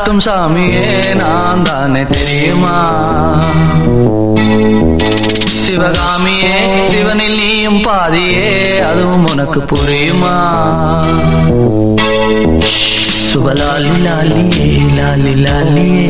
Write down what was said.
காட்டும் சாமியே நான் தானே தெரியுமா? சிவகாமியே சிவனில் நீயும் பாதியே, அதுவும் உனக்கு புரியுமா? சுபலாலி லாலியே லாலி லாலியே